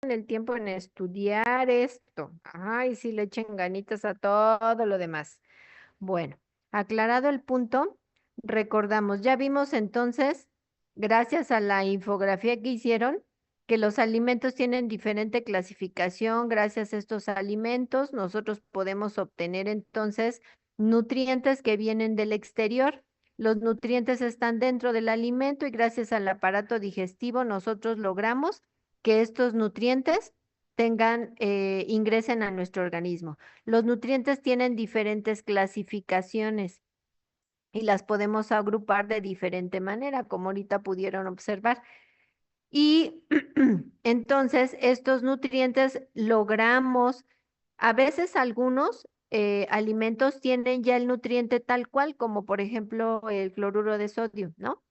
el tiempo en estudiar esto. Ay, sí le echen ganitas a todo lo demás. Bueno, aclarado el punto, recordamos, ya vimos entonces, gracias a la infografía que hicieron, que los alimentos tienen diferente clasificación. Gracias a estos alimentos, nosotros podemos obtener entonces nutrientes que vienen del exterior. Los nutrientes están dentro del alimento y gracias al aparato digestivo nosotros logramos que estos nutrientes ingresen a nuestro organismo. Los nutrientes tienen diferentes clasificaciones y las podemos agrupar de diferente manera, como ahorita pudieron observar. Y entonces estos nutrientes logramos, a veces algunos alimentos tienen ya el nutriente tal cual, como por ejemplo el cloruro de sodio, ¿no?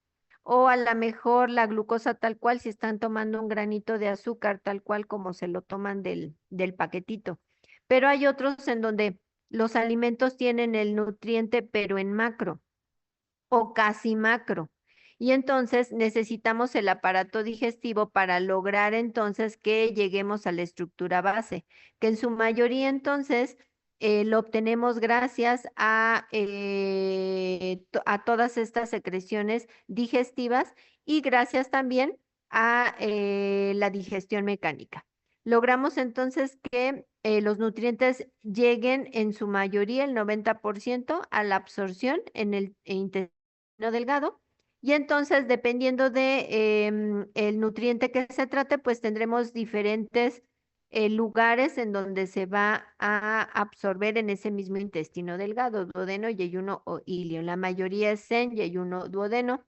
O a lo mejor la glucosa tal cual, si están tomando un granito de azúcar tal cual como se lo toman del paquetito. Pero hay otros en donde los alimentos tienen el nutriente, pero en macro o casi macro. Y entonces necesitamos el aparato digestivo para lograr entonces que lleguemos a la estructura base, que en su mayoría entonces lo obtenemos gracias a todas estas secreciones digestivas y gracias también a la digestión mecánica. Logramos entonces que los nutrientes lleguen en su mayoría, el 90%, a la absorción en el intestino delgado. Y entonces, dependiendo de el nutriente que se trate, pues tendremos diferentes lugares en donde se va a absorber en ese mismo intestino delgado, duodeno, yeyuno o ilio. La mayoría es sen, yeyuno, duodeno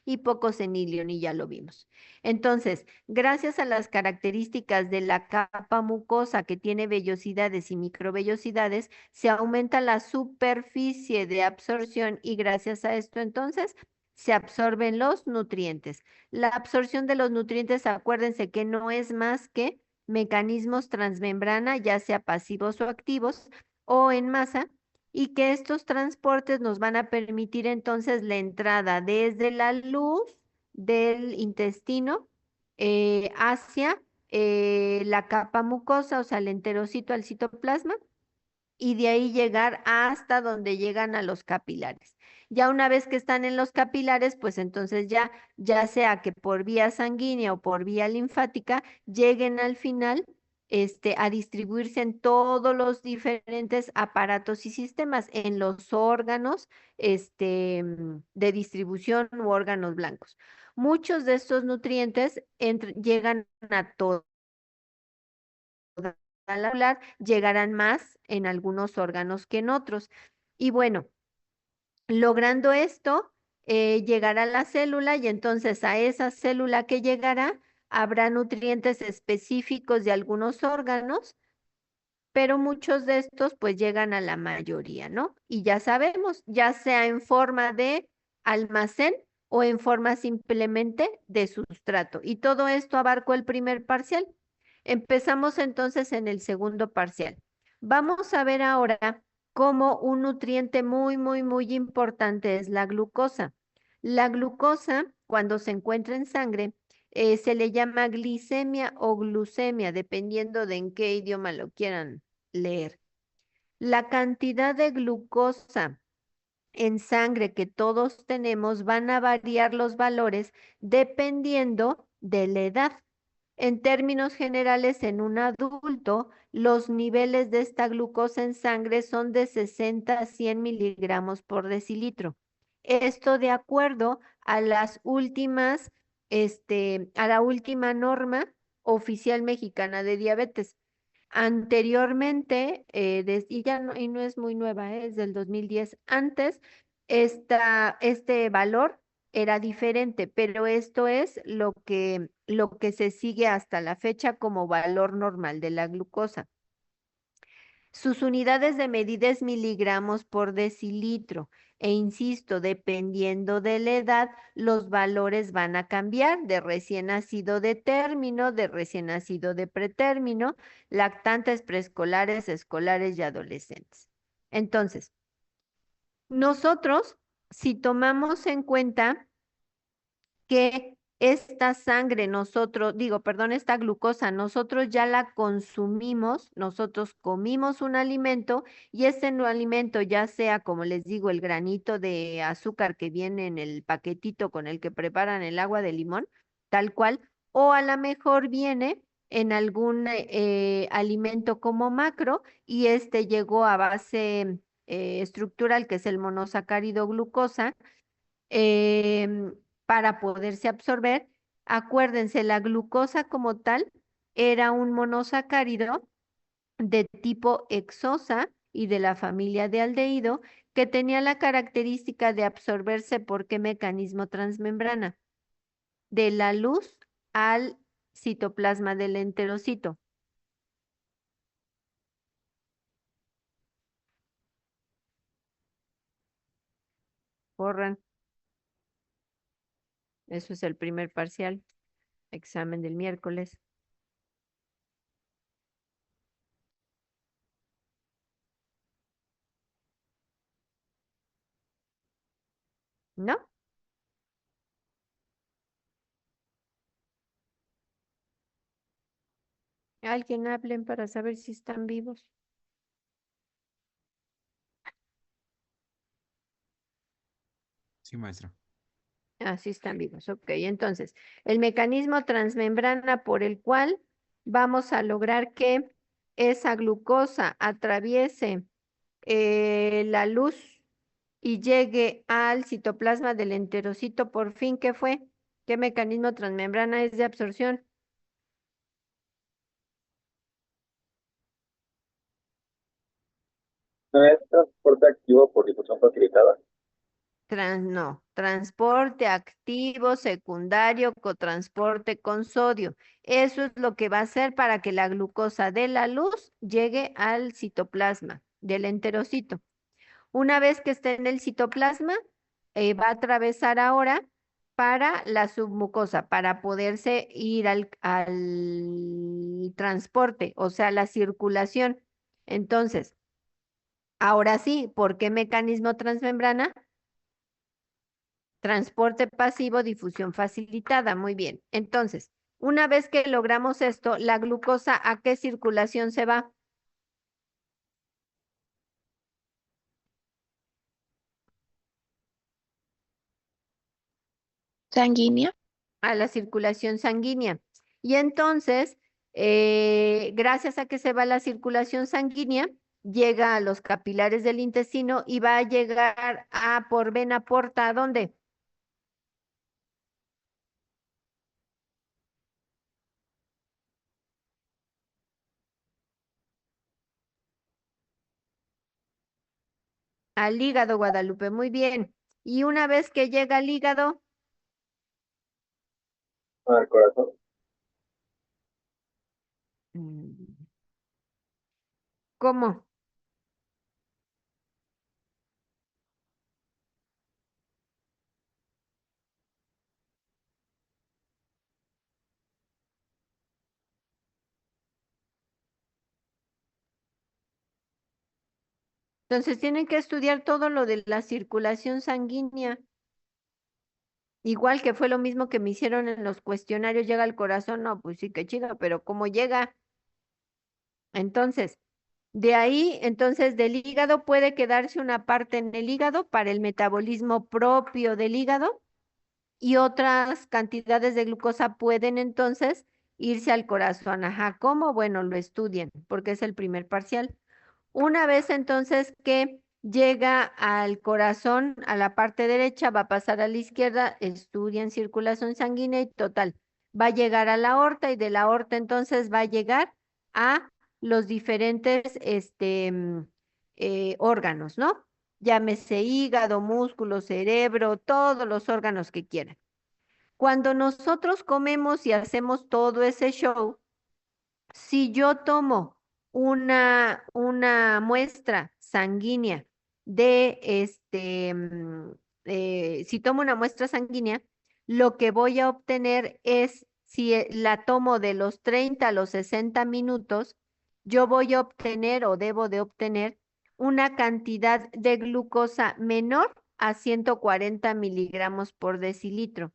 y pocos en ilion, y ya lo vimos. Entonces, gracias a las características de la capa mucosa que tiene vellosidades y microvellosidades, se aumenta la superficie de absorción y gracias a esto entonces se absorben los nutrientes. La absorción de los nutrientes, acuérdense que no es más que mecanismos transmembrana, ya sea pasivos o activos, o en masa, y que estos transportes nos van a permitir entonces la entrada desde la luz del intestino hacia la capa mucosa, o sea, el enterocito al citoplasma, y de ahí llegar hasta donde llegan a los capilares. Ya una vez que están en los capilares, pues entonces ya sea que por vía sanguínea o por vía linfática, lleguen al final a distribuirse en todos los diferentes aparatos y sistemas, en los órganos de distribución u órganos blancos. Muchos de estos nutrientes llegan a todo al hablar, llegarán más en algunos órganos que en otros. Y bueno, logrando esto, llegará la célula y entonces a esa célula que llegará habrá nutrientes específicos de algunos órganos, pero muchos de estos pues llegan a la mayoría, ¿no? Y ya sabemos, ya sea en forma de almacén o en forma simplemente de sustrato. Y todo esto abarcó el primer parcial. Empezamos entonces en el segundo parcial. Vamos a ver ahora cómo un nutriente muy, muy, muy importante es la glucosa. La glucosa, cuando se encuentra en sangre, se le llama glicemia o glucemia, dependiendo de en qué idioma lo quieran leer. La cantidad de glucosa en sangre que todos tenemos van a variar los valores dependiendo de la edad. En términos generales, en un adulto, los niveles de esta glucosa en sangre son de 60 a 100 miligramos por decilitro. Esto de acuerdo a las últimas, a la última norma oficial mexicana de diabetes. Anteriormente, y no es muy nueva, es del 2010. Antes, este valor era diferente, pero esto es lo que se sigue hasta la fecha como valor normal de la glucosa. Sus unidades de medida es miligramos por decilitro. E insisto, dependiendo de la edad, los valores van a cambiar de recién nacido de término, de recién nacido de pretérmino, lactantes, preescolares, escolares y adolescentes. Entonces, nosotros, si tomamos en cuenta que esta sangre nosotros, digo, perdón, esta glucosa, nosotros ya la consumimos, nosotros comimos un alimento y este no alimento, ya sea, como les digo, el granito de azúcar que viene en el paquetito con el que preparan el agua de limón, tal cual, o a lo mejor viene en algún alimento como macro y este llegó a base estructural, que es el monosacárido glucosa, em, para poderse absorber. Acuérdense, la glucosa como tal era un monosacárido de tipo hexosa y de la familia de aldehído que tenía la característica de absorberse por qué mecanismo transmembrana, de la luz al citoplasma del enterocito. Corran, eso es el primer parcial, examen del miércoles. ¿No? Alguien hablen para saber si están vivos. Sí, maestra. Así están vivos. Ok, entonces, el mecanismo transmembrana por el cual vamos a lograr que esa glucosa atraviese la luz y llegue al citoplasma del enterocito por fin, ¿qué fue? ¿Qué mecanismo transmembrana es de absorción? ¿No es transporte activo por difusión facilitada? No, transporte activo, secundario, cotransporte con sodio. Eso es lo que va a hacer para que la glucosa de la luz llegue al citoplasma del enterocito. Una vez que esté en el citoplasma, va a atravesar ahora para la submucosa, para poderse ir al transporte, o sea, la circulación. Entonces, ahora sí, ¿por qué mecanismo transmembrana? Transporte pasivo, difusión facilitada. Muy bien. Entonces, una vez que logramos esto, la glucosa, ¿a qué circulación se va? Sanguínea. A la circulación sanguínea. Y entonces, gracias a que se va la circulación sanguínea, llega a los capilares del intestino y va a llegar a por vena porta, ¿a dónde? Al hígado, Guadalupe, muy bien. Y una vez que llega al hígado, Al corazón. mm, ¿cómo? Entonces tienen que estudiar todo lo de la circulación sanguínea, igual que fue lo mismo que me hicieron en los cuestionarios, llega al corazón, no, pues sí, qué chido, pero ¿cómo llega? Entonces, de ahí, entonces del hígado puede quedarse una parte en el hígado para el metabolismo propio del hígado y otras cantidades de glucosa pueden entonces irse al corazón. Ajá, ¿cómo? Bueno, lo estudian porque es el primer parcial. Una vez entonces que llega al corazón, a la parte derecha, va a pasar a la izquierda, estudian circulación sanguínea y total, va a llegar a la aorta y de la aorta entonces va a llegar a los diferentes órganos, ¿no? Llámese hígado, músculo, cerebro, todos los órganos que quieran. Cuando nosotros comemos y hacemos todo ese show, si yo tomo una muestra sanguínea de si tomo una muestra sanguínea, lo que voy a obtener es, si la tomo de los 30 a los 60 minutos, yo voy a obtener o debo de obtener una cantidad de glucosa menor a 140 miligramos por decilitro.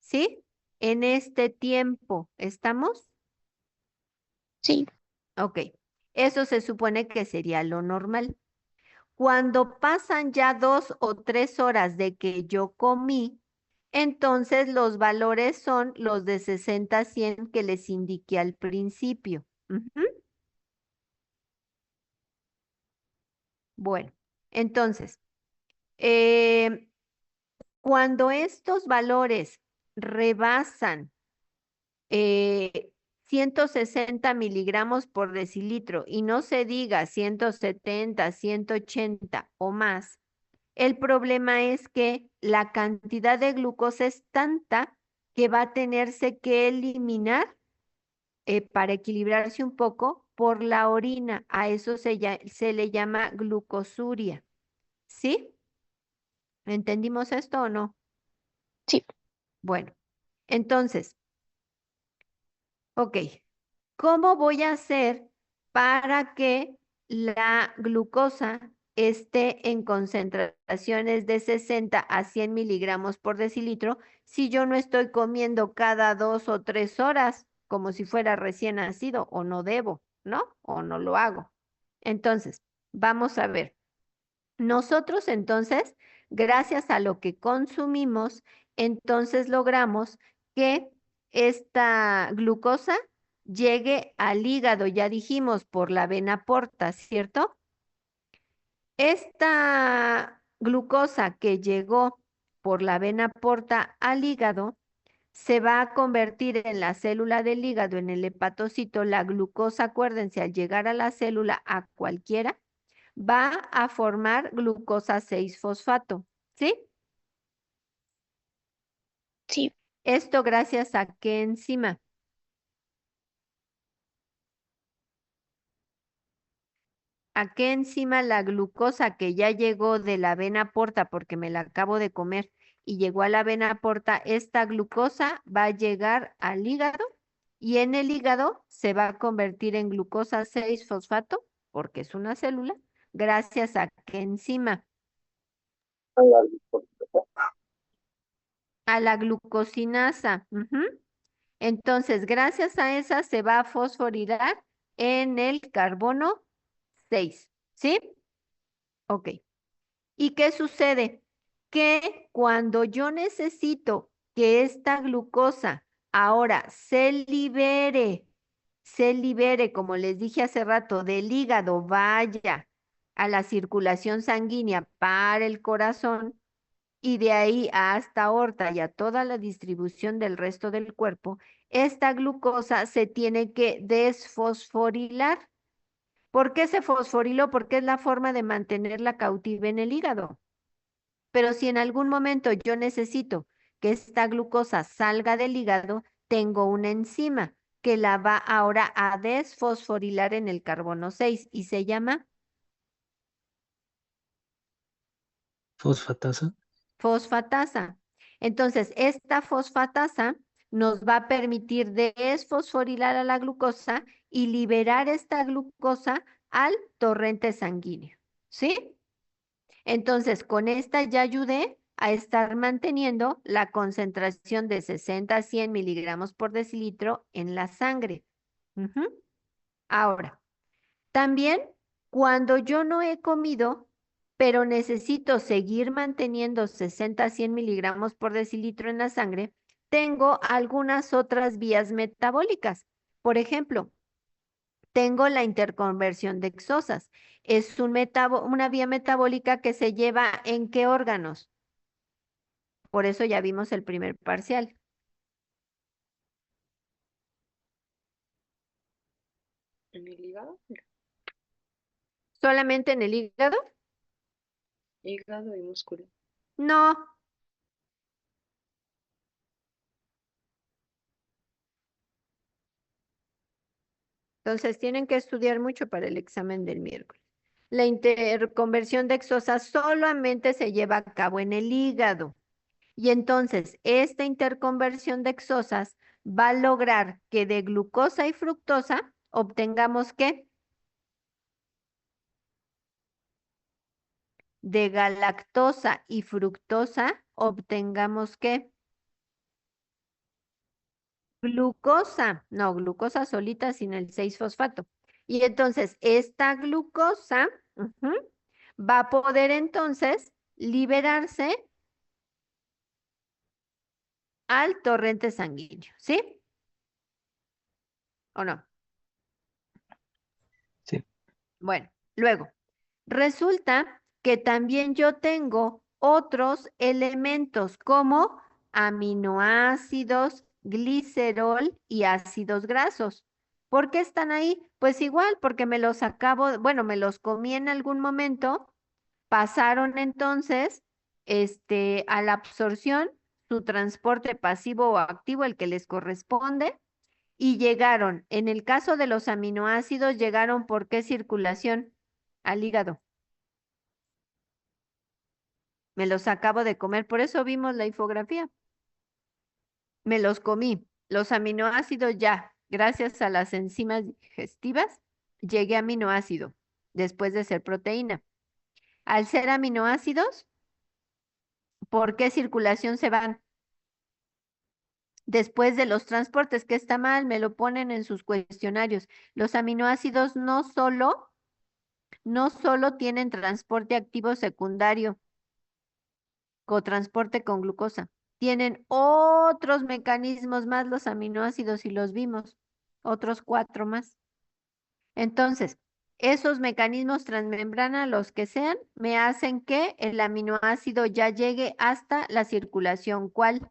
¿sí? En este tiempo, ¿estamos? Sí. Ok, eso se supone que sería lo normal. Cuando pasan ya 2 o 3 horas de que yo comí, entonces los valores son los de 60 a 100 que les indiqué al principio. Ujú. Bueno, entonces, eh, cuando estos valores rebasan 160 miligramos por decilitro y no se diga 170, 180 o más, el problema es que la cantidad de glucosa es tanta que va a tenerse que eliminar para equilibrarse un poco por la orina. A eso se le llama glucosuria. ¿Sí? ¿Entendimos esto o no? Sí. Bueno, entonces, ok, ¿cómo voy a hacer para que la glucosa esté en concentraciones de 60 a 100 miligramos por decilitro si yo no estoy comiendo cada 2 o 3 horas como si fuera recién nacido o no debo, ¿no? O no lo hago. Entonces, vamos a ver. Nosotros entonces, gracias a lo que consumimos, entonces logramos que esta glucosa llegue al hígado, ya dijimos, por la vena porta, ¿cierto? Esta glucosa que llegó por la vena porta al hígado se va a convertir en la célula del hígado, en el hepatocito. La glucosa, acuérdense, al llegar a la célula, a cualquiera, va a formar glucosa 6-fosfato, ¿sí? Sí. Esto gracias a qué enzima. ¿A qué enzima la glucosa que ya llegó de la vena porta porque me la acabo de comer y llegó a la vena porta, esta glucosa va a llegar al hígado y en el hígado se va a convertir en glucosa 6-fosfato porque es una célula, gracias a qué enzima. A la glucosinasa. Ujú. Entonces, gracias a esa se va a fosforilar en el carbono 6, ¿sí? Ok. ¿Y qué sucede? Que cuando yo necesito que esta glucosa ahora se libere, como les dije hace rato, del hígado, vaya a la circulación sanguínea para el corazón, y de ahí hasta aorta y a toda la distribución del resto del cuerpo, esta glucosa se tiene que desfosforilar. ¿Por qué se fosforiló? Porque es la forma de mantenerla cautiva en el hígado. Pero si en algún momento yo necesito que esta glucosa salga del hígado, tengo una enzima que la va ahora a desfosforilar en el carbono 6 y se llama Fosfatasa. fosfatasa. Entonces, esta fosfatasa nos va a permitir desfosforilar a la glucosa y liberar esta glucosa al torrente sanguíneo. ¿Sí? Entonces, con esta ya ayudé a estar manteniendo la concentración de 60 a 100 miligramos por decilitro en la sangre. Ujú. Ahora, también cuando yo no he comido, pero necesito seguir manteniendo 60 a 100 miligramos por decilitro en la sangre, tengo algunas otras vías metabólicas. Por ejemplo, tengo la interconversión de exosas. Es una vía metabólica que se lleva ¿en qué órganos? Por eso ya vimos el primer parcial. ¿En el hígado? ¿Solamente en el hígado? Hígado y músculo. No. Entonces tienen que estudiar mucho para el examen del miércoles. La interconversión de exosas solamente se lleva a cabo en el hígado. Y entonces esta interconversión de exosas va a lograr que de glucosa y fructosa obtengamos ¿qué? De galactosa y fructosa obtengamos ¿qué? Glucosa, no, glucosa solita sin el 6-fosfato. Y entonces esta glucosa va a poder entonces liberarse al torrente sanguíneo, ¿sí? ¿O no? Sí. Bueno, luego, resulta que también yo tengo otros elementos como aminoácidos, glicerol y ácidos grasos. ¿Por qué están ahí? Pues igual, porque me los acabo, bueno, me los comí en algún momento, pasaron entonces a la absorción, su transporte pasivo o activo, el que les corresponde, y llegaron, en el caso de los aminoácidos, llegaron ¿por qué circulación? Al hígado. Me los acabo de comer, por eso vimos la infografía. Me los comí. Los aminoácidos ya, gracias a las enzimas digestivas, llegué a aminoácido después de ser proteína. Al ser aminoácidos, ¿por qué circulación se van? Después de los transportes, que está mal, me lo ponen en sus cuestionarios. Los aminoácidos no solo tienen transporte activo secundario, cotransporte con glucosa. Tienen otros mecanismos más los aminoácidos y los vimos, otros 4 más. Entonces, esos mecanismos transmembrana, los que sean, me hacen que el aminoácido ya llegue hasta la circulación. ¿Cuál?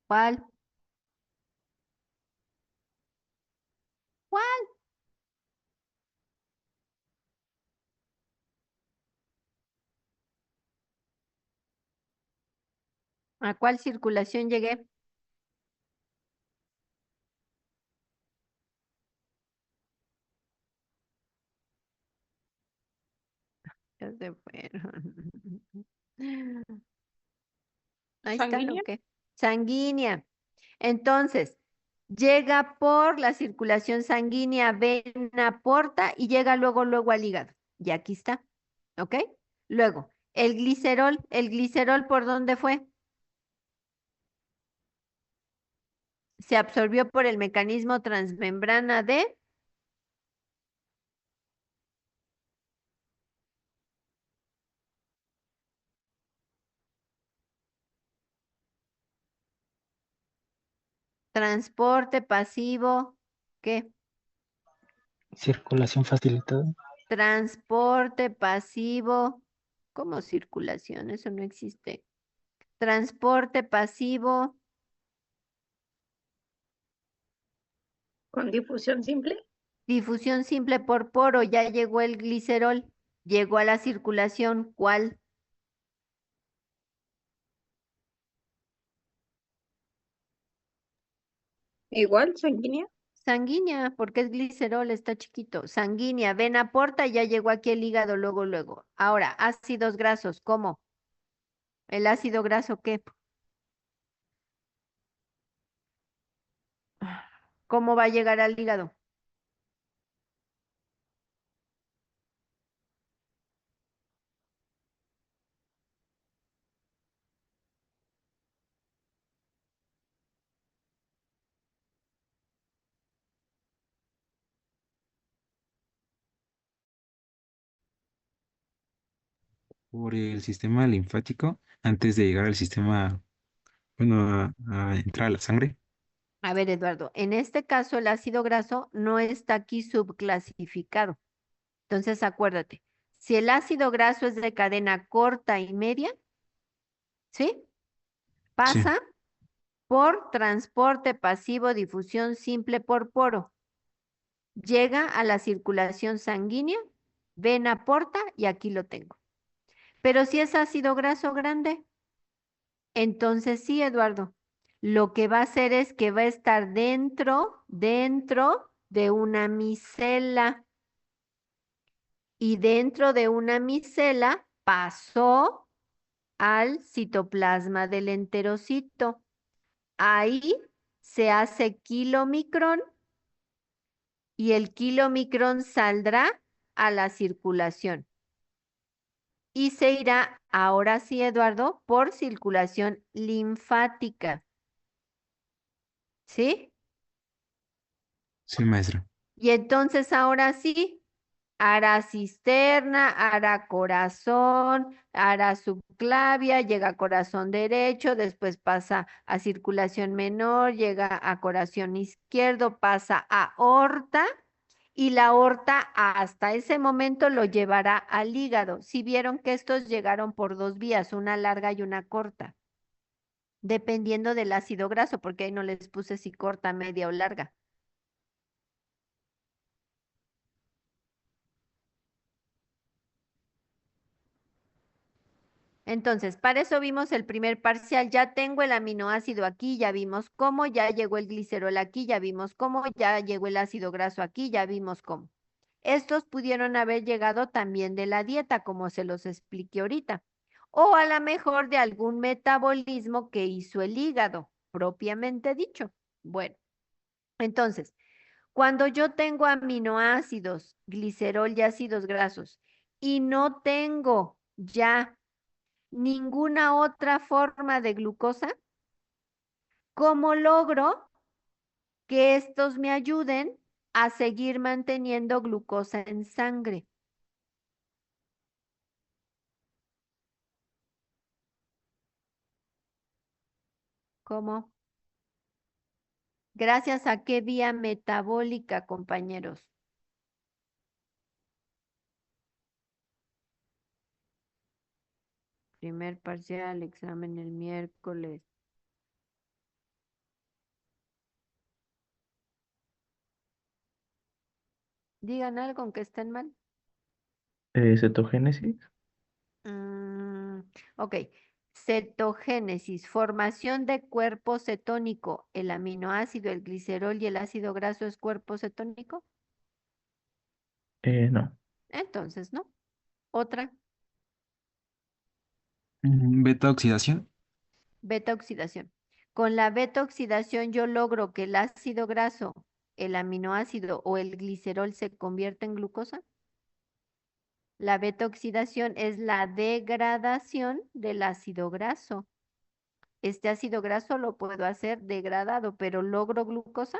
¿Cuál? ¿Cuál? ¿A cuál circulación llegué? Ya se fueron. Ahí están, ¿Sanguínea? ¿o qué? Sanguínea. Entonces, llega por la circulación sanguínea, vena, porta y llega luego al hígado. Y aquí está, ¿ok? Luego, ¿el glicerol por dónde fue? Se absorbió por el mecanismo transmembrana de transporte pasivo, ¿qué? Circulación facilitada. Transporte pasivo, ¿cómo circulación? Eso no existe. Transporte pasivo, ¿Con difusión simple? difusión simple por poro, ya llegó el glicerol, llegó a la circulación, ¿cuál? Igual, sanguínea. Sanguínea, porque es glicerol, está chiquito. Sanguínea, vena porta, ya llegó aquí el hígado luego. Ahora, ácidos grasos, ¿cómo? ¿El ácido graso qué? ¿Cómo va a llegar al hígado? Por el sistema linfático antes de llegar al sistema, bueno, a entrar a la sangre. A ver, Eduardo, en este caso el ácido graso no está aquí subclasificado. Entonces, acuérdate, si el ácido graso es de cadena corta y media, ¿sí? Sí. Pasa por transporte pasivo, difusión simple por poro. Llega a la circulación sanguínea, vena porta y aquí lo tengo. Pero si es ácido graso grande, entonces sí, Eduardo, lo que va a hacer es que va a estar dentro de una micela. Y dentro de una micela pasó al citoplasma del enterocito. Ahí se hace kilomicrón y el kilomicrón saldrá a la circulación. y se irá, ahora sí, Eduardo, por circulación linfática. ¿Sí? Sí, maestra. Y entonces ahora sí, hará cisterna, hará corazón, hará subclavia, llega a corazón derecho, después pasa a circulación menor, llega a corazón izquierdo, pasa a aorta y la aorta hasta ese momento lo llevará al hígado. Si vieron que estos llegaron por dos vías, una larga y una corta, dependiendo del ácido graso, porque ahí no les puse si corta, media o larga. Entonces, para eso vimos el primer parcial. Ya tengo el aminoácido aquí, ya vimos cómo, ya llegó el glicerol aquí, ya vimos cómo, ya llegó el ácido graso aquí, ya vimos cómo. Estos pudieron haber llegado también de la dieta, como se los expliqué ahorita. O a lo mejor de algún metabolismo que hizo el hígado, propiamente dicho. Bueno, entonces, cuando yo tengo aminoácidos, glicerol y ácidos grasos, y no tengo ya ninguna otra forma de glucosa, ¿cómo logro que estos me ayuden a seguir manteniendo glucosa en sangre? ¿Cómo? ¿Gracias a qué vía metabólica, compañeros? Primer parcial, examen el miércoles. Digan algo aunque estén mal. Cetogénesis. Ok. Cetogénesis, formación de cuerpo cetónico. ¿El aminoácido, el glicerol y el ácido graso es cuerpo cetónico? No. Entonces, ¿no? Otra, Beta oxidación. beta oxidación. Con la beta oxidación yo logro que el ácido graso, el aminoácido o el glicerol se convierta en glucosa. La beta oxidación es la degradación del ácido graso. Este ácido graso lo puedo hacer degradado, pero ¿logro glucosa?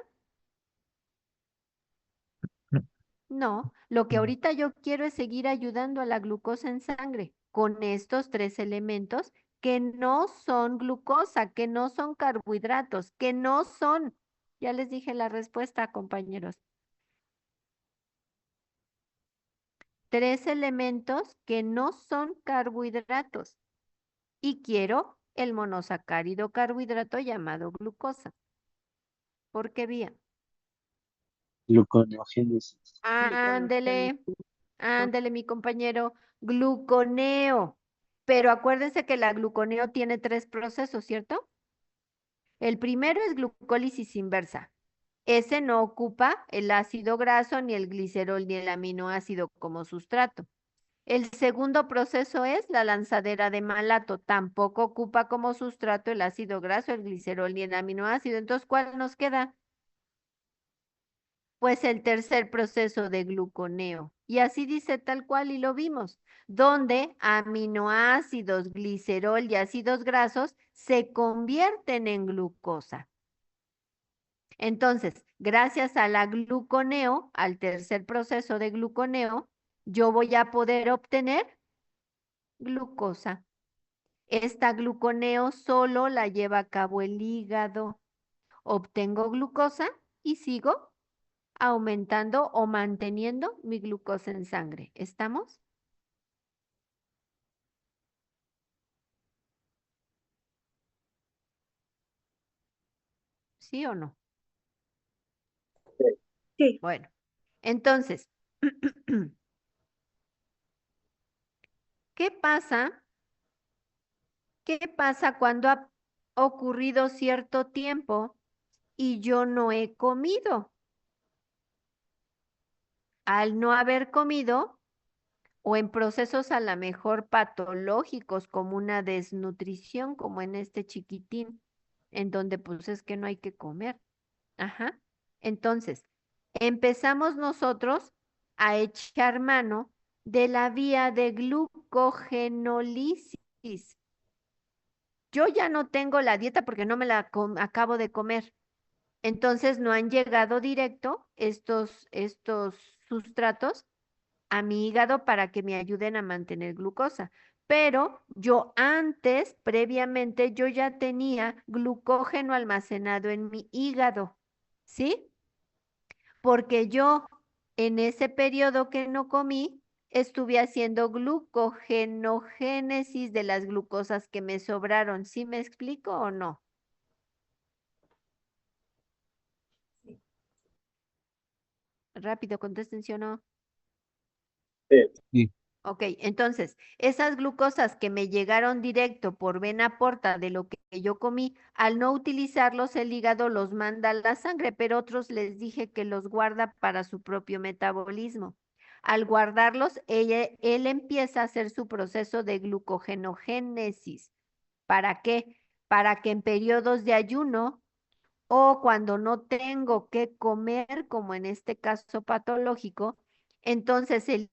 No. No, lo que Mm. ahorita yo quiero es seguir ayudando a la glucosa en sangre con estos tres elementos que no son glucosa, que no son carbohidratos, que no son, ya les dije la respuesta, compañeros. Tres elementos que no son carbohidratos y quiero el monosacárido carbohidrato llamado glucosa. ¿Por qué vía? Gluconeogénesis. Ándele, ándele, mi compañero, gluconeo. Pero acuérdense que la gluconeo tiene tres procesos, ¿cierto? El primero es glucólisis inversa. Ese no ocupa el ácido graso, ni el glicerol, ni el aminoácido como sustrato. El segundo proceso es la lanzadera de malato. Tampoco ocupa como sustrato el ácido graso, el glicerol, ni el aminoácido. Entonces, ¿cuál nos queda? Pues el tercer proceso de gluconeo. Y así dice tal cual y lo vimos, donde aminoácidos, glicerol y ácidos grasos se convierten en glucosa. Entonces, gracias a la gluconeo, al tercer proceso de gluconeo, yo voy a poder obtener glucosa. Esta gluconeo solo la lleva a cabo el hígado. Obtengo glucosa y sigo aumentando o manteniendo mi glucosa en sangre. ¿Estamos? ¿Sí o no? Sí. Bueno, entonces, ¿qué pasa? ¿Qué pasa cuando ha ocurrido cierto tiempo y yo no he comido? Al no haber comido, o en procesos a lo mejor patológicos como una desnutrición, como en este chiquitín, en donde pues es que no hay que comer. Ajá. Entonces, empezamos nosotros a echar mano de la vía de glucogenólisis. Yo ya no tengo la dieta porque no me la acabo de comer. Entonces no han llegado directo estos sustratos a mi hígado para que me ayuden a mantener glucosa. Pero yo antes, previamente, yo ya tenía glucógeno almacenado en mi hígado, ¿sí? Porque yo en ese periodo que no comí, estuve haciendo glucogenogénesis de las glucosas que me sobraron. ¿Sí me explico o no? Rápido, contesten sí o no. Sí, Sí. Ok, entonces, esas glucosas que me llegaron directo por vena porta de lo que yo comí, al no utilizarlos, el hígado los manda a la sangre, pero otros les dije que los guarda para su propio metabolismo. Al guardarlos, él empieza a hacer su proceso de glucogenogénesis. ¿Para qué? Para que en periodos de ayuno o cuando no tengo que comer, como en este caso patológico, entonces el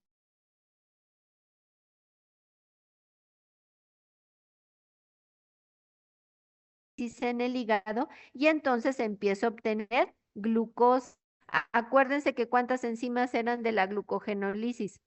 en el hígado y entonces empiezo a obtener glucosa. Acuérdense que cuántas enzimas eran de la glucogenólisis.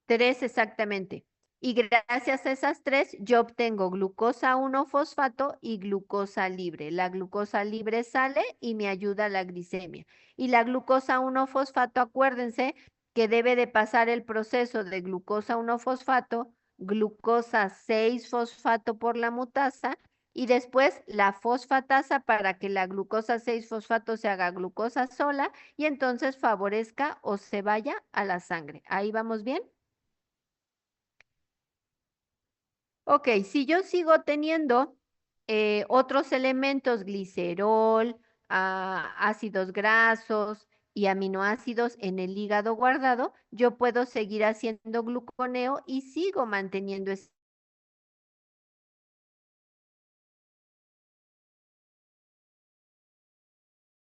3 exactamente. Y gracias a esas 3 yo obtengo glucosa 1-fosfato y glucosa libre. La glucosa libre sale y me ayuda a la glicemia. Y la glucosa 1-fosfato, acuérdense que debe de pasar el proceso de glucosa 1-fosfato, glucosa 6-fosfato por la mutasa y después la fosfatasa para que la glucosa 6-fosfato se haga glucosa sola y entonces favorezca o se vaya a la sangre. ¿Ahí vamos bien? Ok, si yo sigo teniendo otros elementos, glicerol, ácidos grasos y aminoácidos en el hígado guardado, yo puedo seguir haciendo gluconeo y sigo manteniendo ese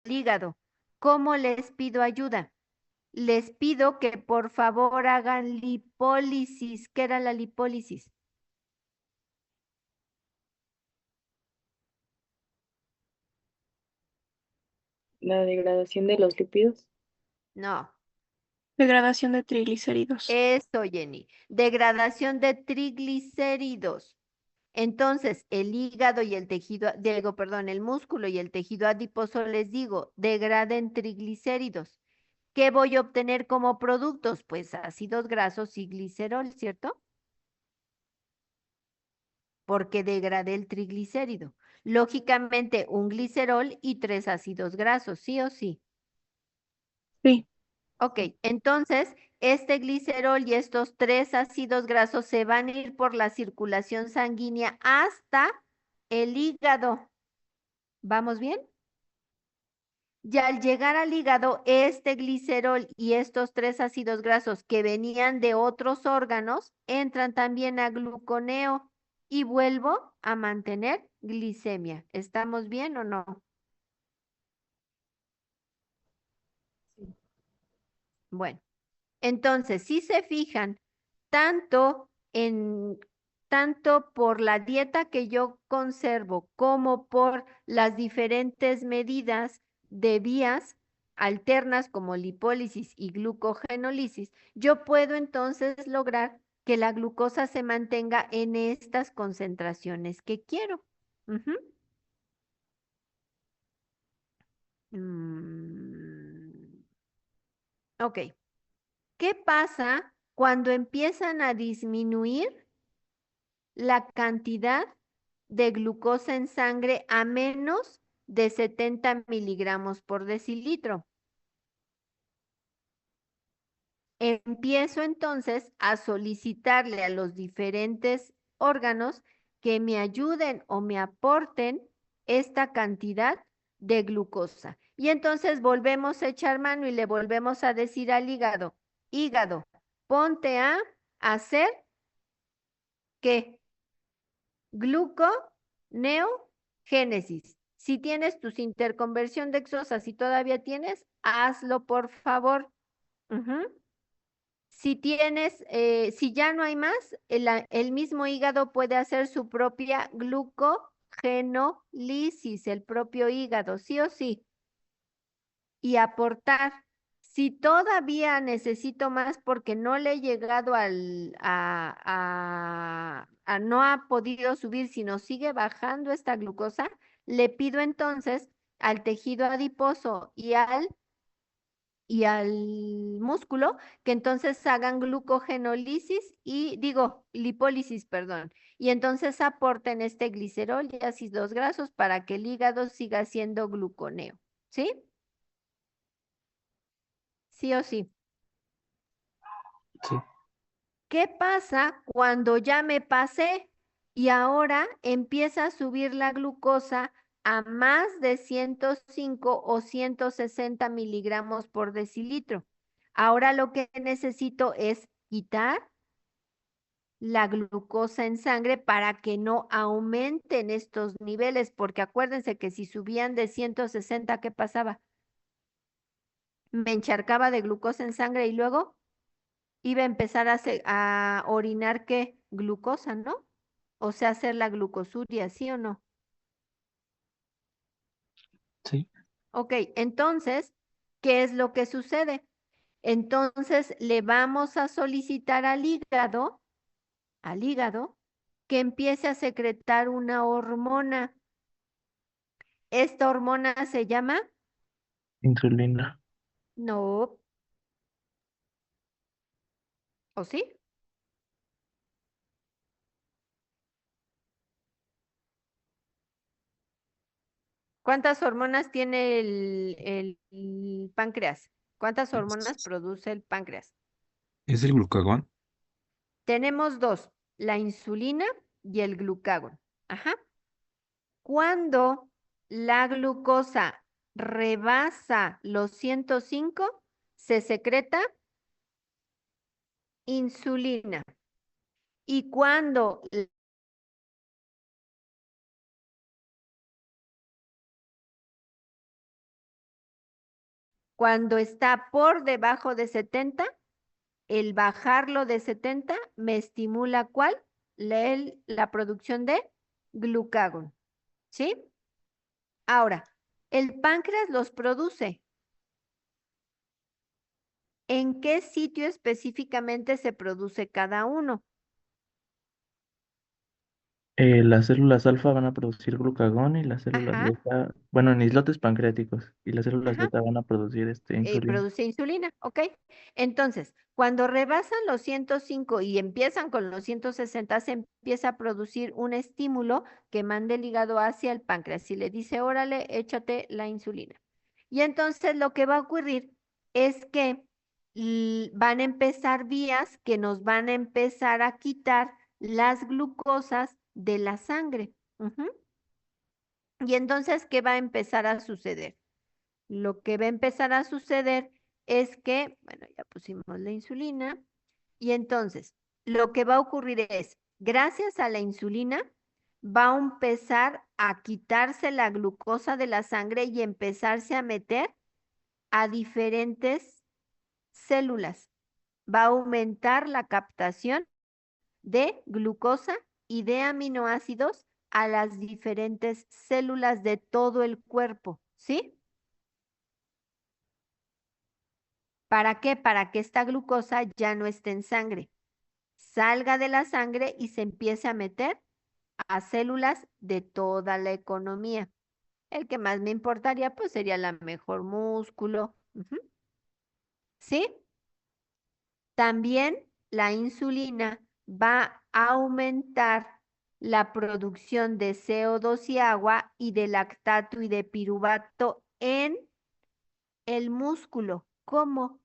hígado. ¿Cómo les pido ayuda? Les pido que por favor hagan lipólisis. ¿Qué era la lipólisis? La degradación de los lípidos. No. Degradación de triglicéridos. Eso, Jenny. Degradación de triglicéridos. Entonces, el hígado y el tejido, perdón, el músculo y el tejido adiposo, les digo, degraden triglicéridos. ¿Qué voy a obtener como productos? Pues ácidos grasos y glicerol, ¿cierto? Porque degradé el triglicérido. Lógicamente, un glicerol y 3 ácidos grasos, ¿sí o sí? Sí. Ok, entonces este glicerol y estos 3 ácidos grasos se van a ir por la circulación sanguínea hasta el hígado. ¿Vamos bien? Y al llegar al hígado, este glicerol y estos 3 ácidos grasos que venían de otros órganos entran también a gluconeo y vuelvo a mantener glicemia. ¿Estamos bien o no? Bueno. Entonces, si se fijan, tanto tanto por la dieta que yo conservo como por las diferentes medidas de vías alternas como lipólisis y glucogenólisis, yo puedo entonces lograr que la glucosa se mantenga en estas concentraciones que quiero. Ujú. Ok. ¿Qué pasa cuando empiezan a disminuir la cantidad de glucosa en sangre a menos de 70 miligramos por decilitro? Empiezo entonces a solicitarle a los diferentes órganos que me ayuden o me aporten esta cantidad de glucosa. Y entonces volvemos a echar mano y le volvemos a decir al hígado, hígado, ponte a hacer ¿qué? Gluconeogénesis. Si tienes tus interconversión dexosa, si todavía tienes, hazlo por favor. Ujú. Si tienes, si ya no hay más, el mismo hígado puede hacer su propia glucogenólisis, el propio hígado, sí o sí, y aportar. Si todavía necesito más porque no le he llegado no ha podido subir, sino sigue bajando esta glucosa, le pido entonces al tejido adiposo y al músculo, que entonces hagan glucogenólisis lipólisis, perdón, y entonces aporten este glicerol y ácidos grasos para que el hígado siga haciendo gluconeo, ¿sí? ¿Sí o sí? Sí. ¿Qué pasa cuando ya me pasé y ahora empieza a subir la glucosa a más de 105 o 160 miligramos por decilitro? Ahora lo que necesito es quitar la glucosa en sangre para que no aumenten estos niveles, porque acuérdense que si subían de 160, ¿qué pasaba? Me encharcaba de glucosa en sangre y luego iba a empezar a orinar, ¿qué? Glucosa, ¿no? O sea, hacer la glucosuria, ¿sí o no? Sí. Ok, entonces, ¿qué es lo que sucede? Entonces, le vamos a solicitar al hígado, que empiece a secretar una hormona. Esta hormona se llama, Insulina. no, ¿o sí? ¿Cuántas hormonas tiene el páncreas? ¿Cuántas hormonas produce el páncreas? ¿Es el glucagón? Tenemos dos, la insulina y el glucagón. Ajá. Cuando la glucosa rebasa los 105, se secreta insulina. Y cuando está por debajo de 70, el bajarlo de 70 me estimula ¿cuál? La producción de glucagón. ¿Sí? Ahora, el páncreas los produce. ¿En qué sitio específicamente se produce cada uno? Las células alfa van a producir glucagón y las células Ajá, beta, bueno, en islotes pancreáticos, y las células ajá. beta van a producir insulina. Produce insulina, ¿ok? Entonces, cuando rebasan los 105 y empiezan con los 160, se empieza a producir un estímulo que manda el hígado hacia el páncreas y le dice, órale, échate la insulina. Y entonces lo que va a ocurrir es que van a empezar vías que nos van a empezar a quitar las glucosas de la sangre. Ujú. Y entonces, ¿qué va a empezar a suceder? Lo que va a empezar a suceder es que, bueno, ya pusimos la insulina, y entonces lo que va a ocurrir es, gracias a la insulina, va a empezar a quitarse la glucosa de la sangre y empezarse a meter a diferentes células. Va a aumentar la captación de glucosa y de aminoácidos a las diferentes células de todo el cuerpo, ¿sí? ¿Para qué? Para que esta glucosa ya no esté en sangre, salga de la sangre y se empiece a meter a células de toda la economía. El que más me importaría, pues sería la mejor músculo. Ujú. ¿Sí? También la insulina va a aumentar la producción de CO2 y agua y de lactato y de piruvato en el músculo. ¿Cómo?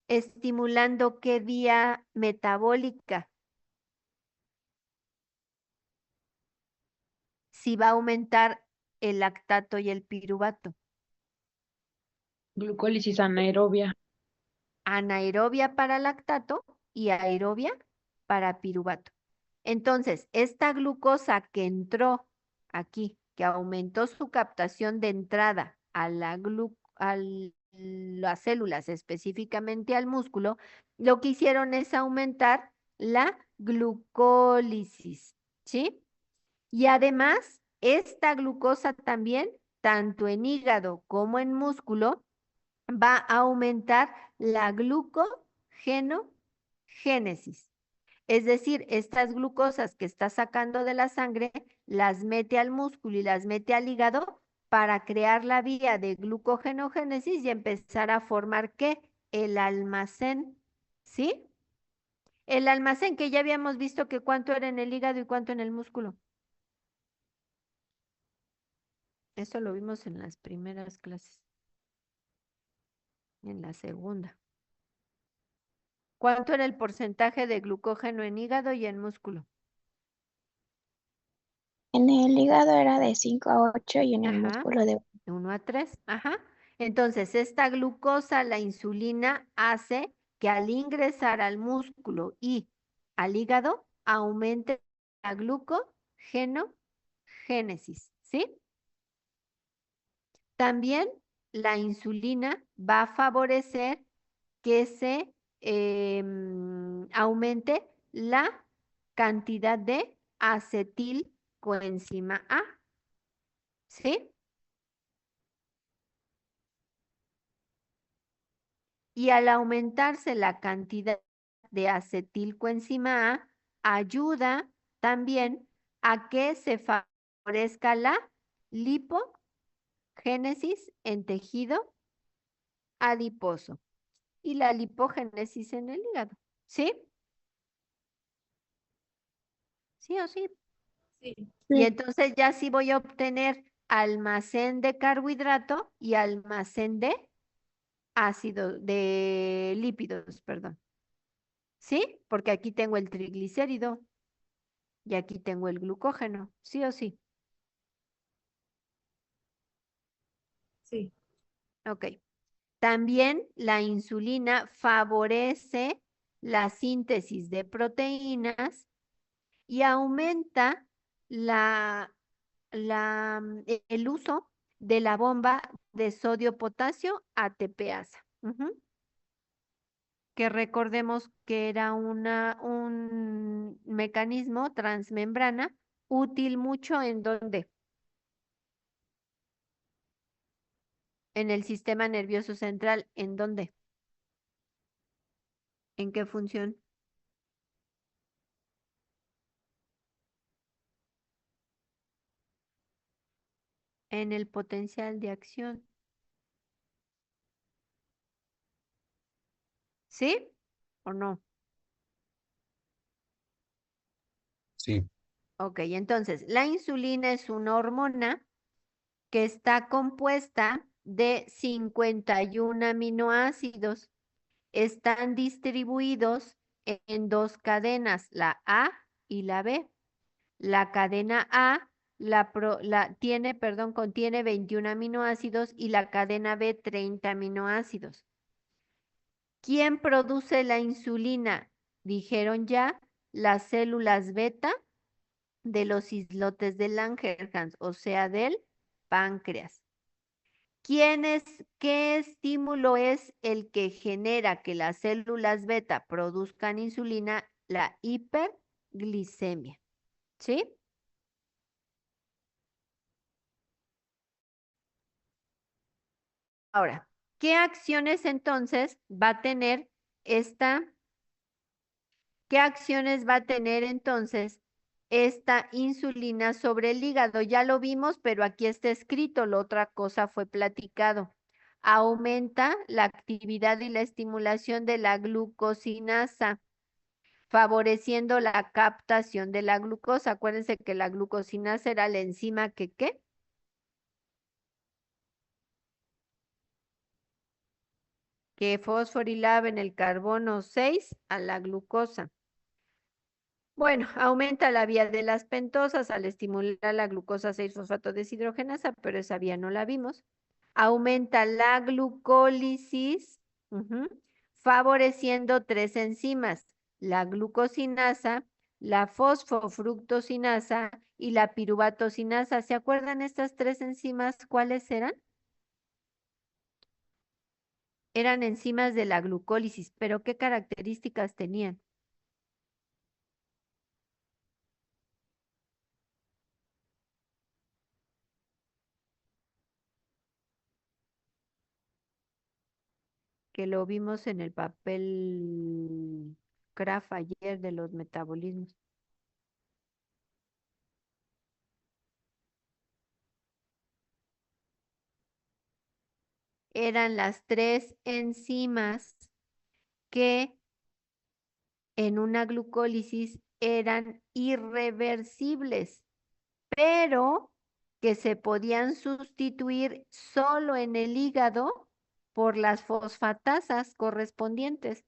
Estimulando qué vía metabólica. Si va a aumentar el lactato y el piruvato. Glucólisis anaerobia. Anaerobia para lactato y aerobia para piruvato. Entonces, esta glucosa que entró aquí, que aumentó su captación de entrada a las células, específicamente al músculo, lo que hicieron es aumentar la glucólisis, ¿sí? Y además, esta glucosa también, tanto en hígado como en músculo, va a aumentar la glucogenogénesis. Es decir, estas glucosas que está sacando de la sangre, las mete al músculo y las mete al hígado para crear la vía de glucogenogénesis y empezar a formar, ¿qué? El almacén, ¿sí? El almacén que ya habíamos visto que cuánto era en el hígado y cuánto en el músculo. Eso lo vimos en las primeras clases. En la segunda. ¿Cuánto era el porcentaje de glucógeno en hígado y en músculo? En el hígado era de 5 a 8 y en el Ajá. músculo de 1 a 3. Ajá. Entonces, esta glucosa, la insulina, hace que al ingresar al músculo y al hígado, aumente la glucogenogénesis, ¿sí? También la insulina va a favorecer que se aumente la cantidad de acetilcoenzima A, ¿sí? Y al aumentarse la cantidad de acetilcoenzima A, ayuda también a que se favorezca la lipogénesis en tejido adiposo y la lipogénesis en el hígado, ¿sí? ¿Sí o sí? Sí. Y entonces ya sí voy a obtener almacén de carbohidrato y almacén de de lípidos, perdón. ¿Sí? Porque aquí tengo el triglicérido y aquí tengo el glucógeno, ¿sí o sí? Sí. Ok. También la insulina favorece la síntesis de proteínas y aumenta el uso de la bomba de sodio-potasio ATPasa. Que recordemos que era un mecanismo transmembrana útil mucho en ¿dónde? En el sistema nervioso central, ¿en dónde? ¿En qué función? En el potencial de acción. ¿Sí o no? Sí. Ok, entonces, la insulina es una hormona que está compuesta de 51 aminoácidos. Están distribuidos en dos cadenas, la A y la B. La cadena A contiene 21 aminoácidos y la cadena B 30 aminoácidos. ¿Quién produce la insulina? Dijeron ya, las células beta de los islotes de Langerhans, o sea, del páncreas. ¿Qué estímulo es el que genera que las células beta produzcan insulina? La hiperglicemia, ¿sí? Ahora, ¿qué acciones entonces va a tener esta insulina sobre el hígado? Ya lo vimos, pero aquí está escrito, la otra cosa fue platicado. Aumenta la actividad y la estimulación de la glucosinasa, favoreciendo la captación de la glucosa. Acuérdense que la glucosinasa era la enzima que, ¿qué? Que fosforilaba en el carbono 6 a la glucosa. Bueno, aumenta la vía de las pentosas al estimular la glucosa 6-fosfato deshidrogenasa, pero esa vía no la vimos. Aumenta la glucólisis, favoreciendo 3 enzimas, la glucosinasa, la fosfofructosinasa y la piruvatocinasa. ¿Se acuerdan estas tres enzimas cuáles eran? Eran enzimas de la glucólisis, pero ¿qué características tenían? Que lo vimos en el papel Kraft ayer de los metabolismos. Eran las tres enzimas que en una glucólisis eran irreversibles, pero que se podían sustituir solo en el hígado por las fosfatasas correspondientes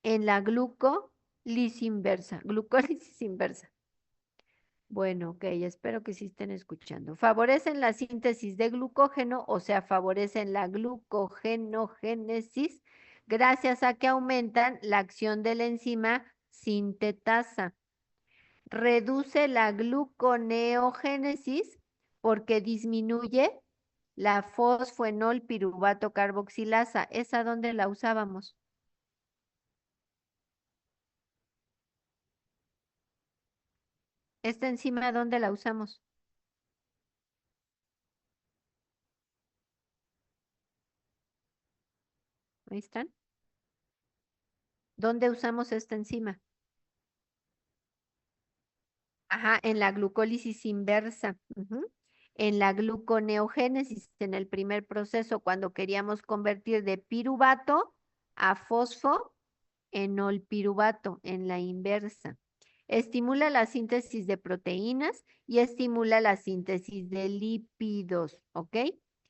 en la glucólisis inversa. Glucólisis inversa. Bueno, ok, espero que sí estén escuchando. Favorecen la síntesis de glucógeno, o sea, favorecen la glucogenogénesis gracias a que aumentan la acción de la enzima sintetasa. Reduce la gluconeogénesis porque disminuye la fosfoenol piruvato carboxilasa. ¿Esa dónde la usábamos? ¿Esta enzima dónde la usamos? Ahí están. ¿Dónde usamos esta enzima? Ajá, en la glucólisis inversa. En la gluconeogénesis, en el primer proceso, cuando queríamos convertir de piruvato a fosfoenolpiruvato, en la inversa. Estimula la síntesis de proteínas y estimula la síntesis de lípidos, ¿ok?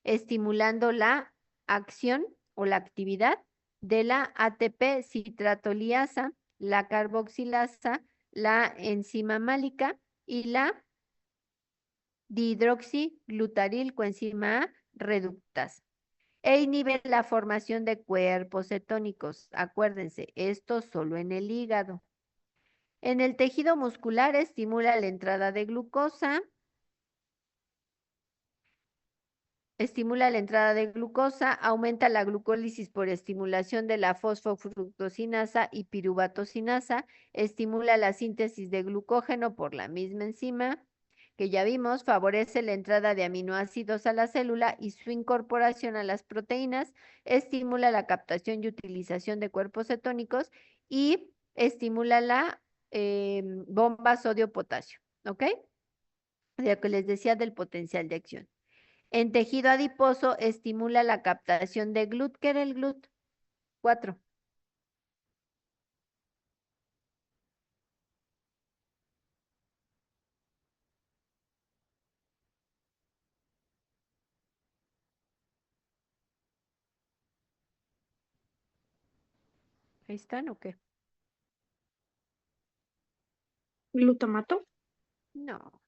Estimulando la acción o la actividad de la ATP citratoliasa, la carboxilasa, la enzima málica y la dihidroxiglutaril coenzima A reductasa. E inhibe la formación de cuerpos cetónicos. Acuérdense, esto solo en el hígado. En el tejido muscular estimula la entrada de glucosa. Aumenta la glucólisis por estimulación de la fosfofructosinasa y piruvatosinasa, estimula la síntesis de glucógeno por la misma enzima, que ya vimos, favorece la entrada de aminoácidos a la célula y su incorporación a las proteínas, estimula la captación y utilización de cuerpos cetónicos y estimula la bomba sodio-potasio, ¿ok? Lo que les decía del potencial de acción. En tejido adiposo estimula la captación de GLUT. ¿Qué era el GLUT? 4. ¿Ahí están o qué? Glutamato. No.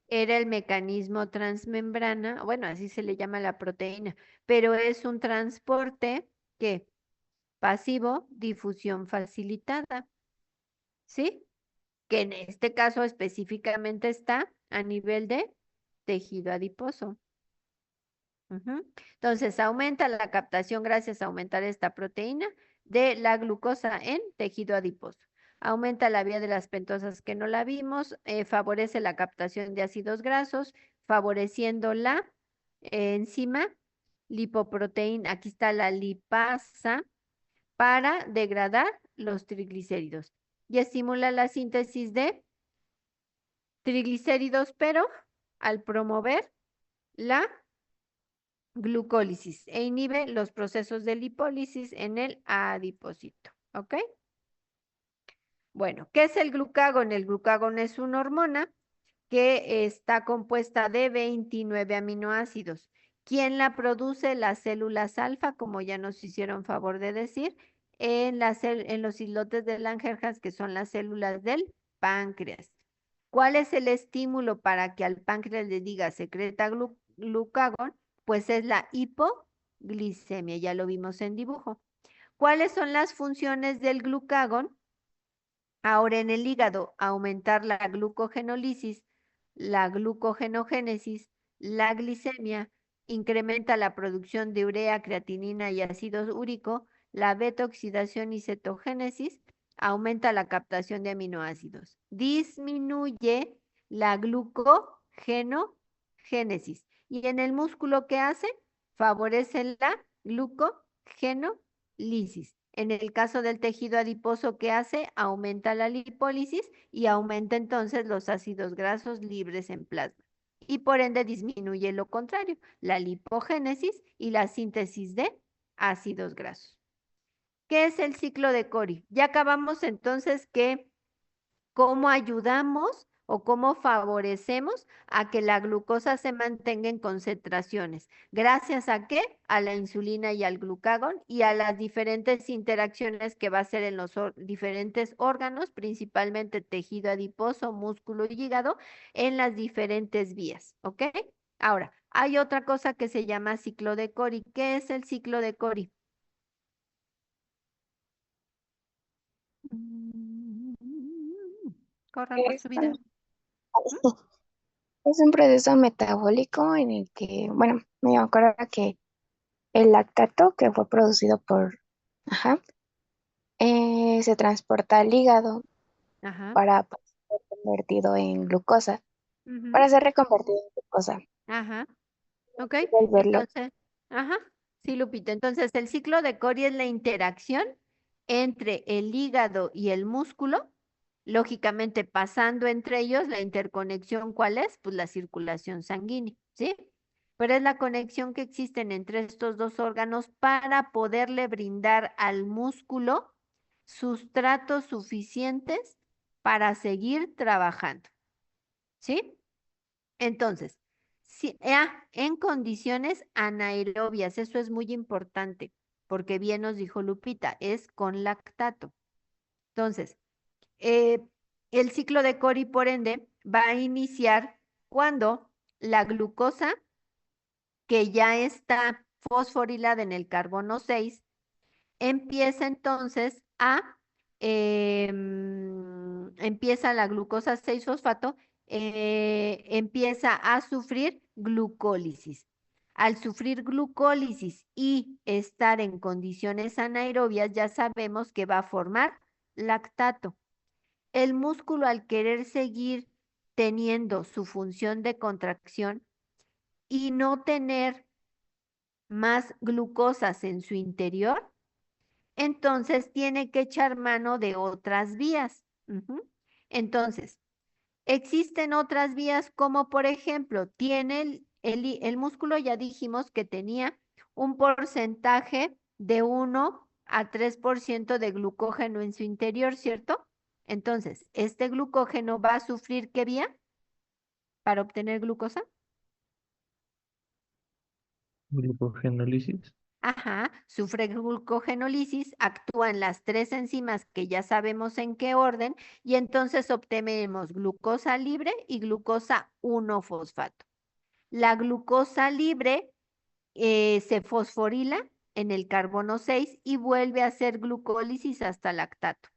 Era el mecanismo transmembrana, bueno, así se le llama la proteína, pero es un transporte que pasivo, difusión facilitada, ¿sí? Que en este caso específicamente está a nivel de tejido adiposo. Entonces, aumenta la captación gracias a aumentar esta proteína de la glucosa en tejido adiposo. Aumenta la vía de las pentosas que no la vimos, favorece la captación de ácidos grasos, favoreciendo la enzima lipoproteína, aquí está la lipasa, para degradar los triglicéridos y estimula la síntesis de triglicéridos, pero al promover la glucólisis e inhibe los procesos de lipólisis en el adipocito, ¿ok? Bueno, ¿qué es el glucagón? El glucagón es una hormona que está compuesta de 29 aminoácidos. ¿Quién la produce? Las células alfa, como ya nos hicieron favor de decir, en los islotes de Langerhans, que son las células del páncreas. ¿Cuál es el estímulo para que al páncreas le diga secreta glucagón? Pues es la glicemia. Ya lo vimos en dibujo. ¿Cuáles son las funciones del glucagón? Ahora en el hígado, aumentar la glucogenólisis, la glucogenogénesis, la glicemia, incrementa la producción de urea, creatinina y ácido úrico, la beta-oxidación y cetogénesis, aumenta la captación de aminoácidos, disminuye la glucogenogénesis. ¿Y en el músculo qué hace? Favorece la glucogenólisis. En el caso del tejido adiposo, ¿qué hace? Aumenta la lipólisis y aumenta entonces los ácidos grasos libres en plasma. Y por ende disminuye lo contrario, la lipogénesis y la síntesis de ácidos grasos. ¿Qué es el ciclo de Cori? Ya acabamos entonces que cómo ayudamos o cómo favorecemos a que la glucosa se mantenga en concentraciones. ¿Gracias a qué? A la insulina y al glucagón y a las diferentes interacciones que va a hacer en los diferentes órganos, principalmente tejido adiposo, músculo y hígado, en las diferentes vías, ¿ok? Ahora, hay otra cosa que se llama ciclo de Cori. ¿Qué es el ciclo de Cori? Corran por su vida. Es un proceso metabólico en el que, bueno, me acuerdo que el lactato que fue producido ajá, se transporta al hígado Ajá. para pues, ser convertido en glucosa, Ujú. para ser reconvertido en glucosa. Ajá. Ok. Volverlo. Entonces, ajá. Sí, Lupita. Entonces, el ciclo de Cori es la interacción entre el hígado y el músculo, lógicamente pasando entre ellos la interconexión, ¿cuál es? Pues la circulación sanguínea, ¿sí? Pero es la conexión que existen entre estos dos órganos para poderle brindar al músculo sustratos suficientes para seguir trabajando, ¿sí? Entonces, en condiciones anaerobias, eso es muy importante, porque bien nos dijo Lupita, es con lactato. Entonces, el ciclo de Cori, por ende, va a iniciar cuando la glucosa, que ya está fosforilada en el carbono 6, empieza entonces empieza la glucosa 6-fosfato, empieza a sufrir glucólisis. Al sufrir glucólisis y estar en condiciones anaerobias, ya sabemos que va a formar lactato. El músculo, al querer seguir teniendo su función de contracción y no tener más glucosas en su interior, entonces tiene que echar mano de otras vías. Entonces, existen otras vías como por ejemplo, tiene el músculo, ya dijimos que tenía un porcentaje de 1 a 3% de glucógeno en su interior, ¿cierto? Entonces, este glucógeno va a sufrir ¿qué vía para obtener glucosa? Glucogenólisis. Ajá, sufre glucogenólisis, actúan las 3 enzimas que ya sabemos en qué orden y entonces obtenemos glucosa libre y glucosa 1-fosfato. La glucosa libre se fosforila en el carbono 6 y vuelve a hacer glucólisis hasta lactato.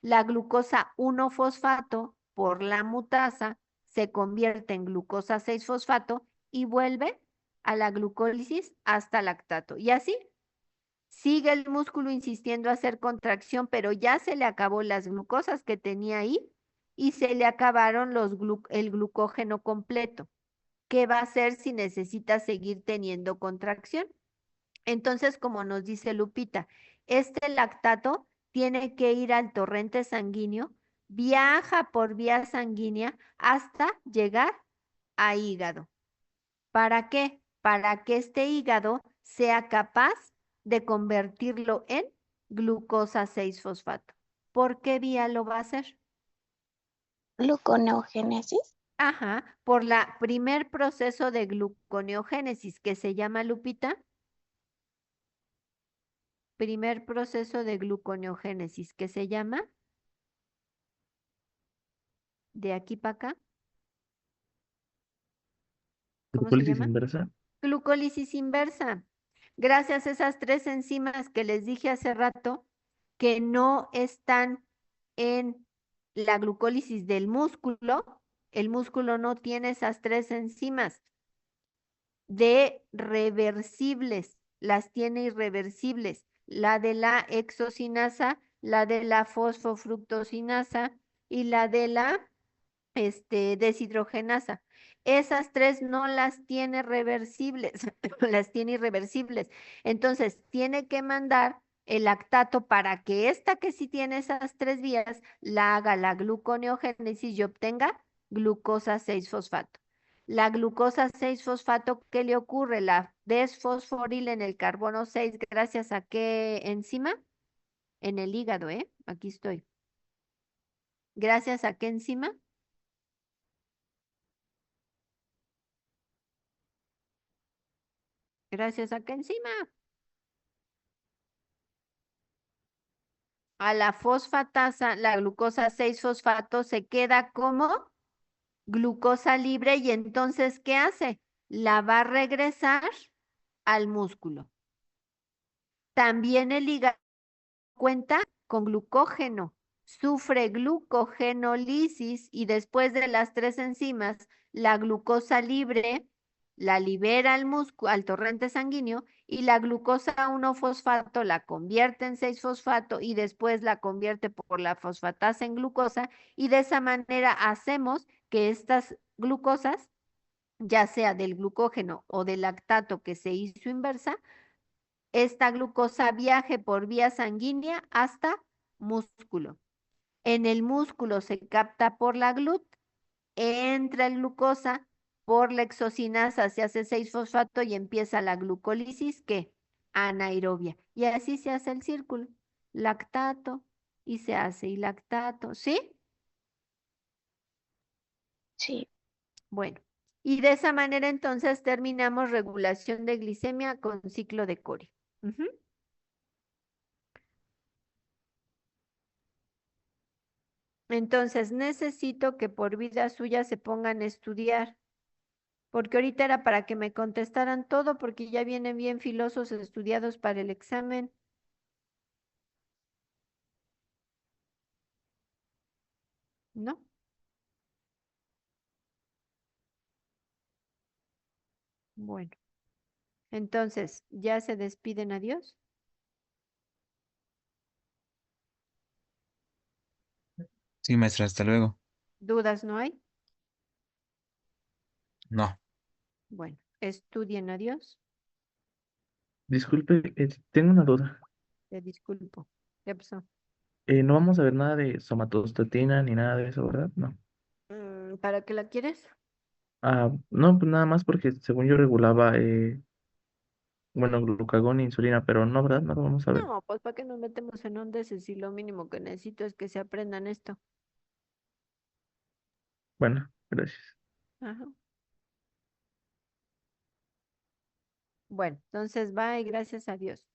La glucosa 1-fosfato por la mutasa se convierte en glucosa 6-fosfato y vuelve a la glucólisis hasta lactato. Y así sigue el músculo insistiendo a hacer contracción, pero ya se le acabó las glucosas que tenía ahí y se le acabaron el glucógeno completo. ¿Qué va a hacer si necesita seguir teniendo contracción? Entonces, como nos dice Lupita, este lactato tiene que ir al torrente sanguíneo, viaja por vía sanguínea hasta llegar a hígado. ¿Para qué? Para que este hígado sea capaz de convertirlo en glucosa 6-fosfato. ¿Por qué vía lo va a hacer? Gluconeogénesis. Ajá, por la primer proceso de gluconeogénesis que se llama, Lupita. Primer proceso de gluconeogénesis que se llama, de aquí para acá, ¿cómo se Glucólisis llama? inversa. Glucólisis inversa. Gracias a esas 3 enzimas que les dije hace rato, que no están en la glucólisis del músculo, el músculo no tiene esas 3 enzimas de reversibles, las tiene irreversibles, la de la exocinasa, la de la fosfofructosinasa y la de la deshidrogenasa. Esas 3 no las tiene reversibles, las tiene irreversibles. Entonces, tiene que mandar el lactato para que esta que sí tiene esas 3 vías, la haga la gluconeogénesis y obtenga glucosa 6-fosfato. La glucosa 6-fosfato, ¿qué le ocurre? La desfosforila en el carbono 6, ¿gracias a qué enzima? En el hígado, ¿eh? Aquí estoy. ¿Gracias a qué enzima? Gracias a qué enzima. A la fosfatasa, la glucosa 6-fosfato se queda como glucosa libre y entonces, ¿qué hace? La va a regresar al músculo. También el hígado cuenta con glucógeno, sufre glucogenólisis y después de las 3 enzimas, la glucosa libre la libera al músculo, al torrente sanguíneo y la glucosa 1-fosfato la convierte en 6-fosfato y después la convierte por la fosfatasa en glucosa y de esa manera hacemos que estas glucosas, ya sea del glucógeno o del lactato que se hizo inversa, esta glucosa viaje por vía sanguínea hasta músculo. En el músculo se capta por la GLUT, entra el glucosa por la exocinasa, se hace 6-fosfato y empieza la glucólisis, ¿qué? Anaerobia. Y así se hace el círculo. Lactato y se hace y lactato, ¿sí? Sí. Bueno, y de esa manera entonces terminamos regulación de glicemia con ciclo de Cori. Ujú. Entonces necesito que por vida suya se pongan a estudiar, porque ahorita era para que me contestaran todo, porque ya vienen bien filosos estudiados para el examen. ¿No? Bueno, entonces, ¿ya se despiden? Adiós. Sí, maestra, hasta luego. ¿Dudas no hay? No. Bueno, estudien, adiós. Disculpe, tengo una duda. Te disculpo. ¿Qué pasó? No vamos a ver nada de somatostatina ni nada de eso, ¿verdad? No. ¿Para qué la quieres? No, pues nada más porque según yo regulaba, bueno, glucagón e insulina, pero no, ¿verdad? No lo vamos a ver. No, pues ¿para qué nos metemos en ondas si lo mínimo que necesito es que se aprendan esto? Bueno, gracias. Ajá. Bueno, entonces bye, gracias a Dios.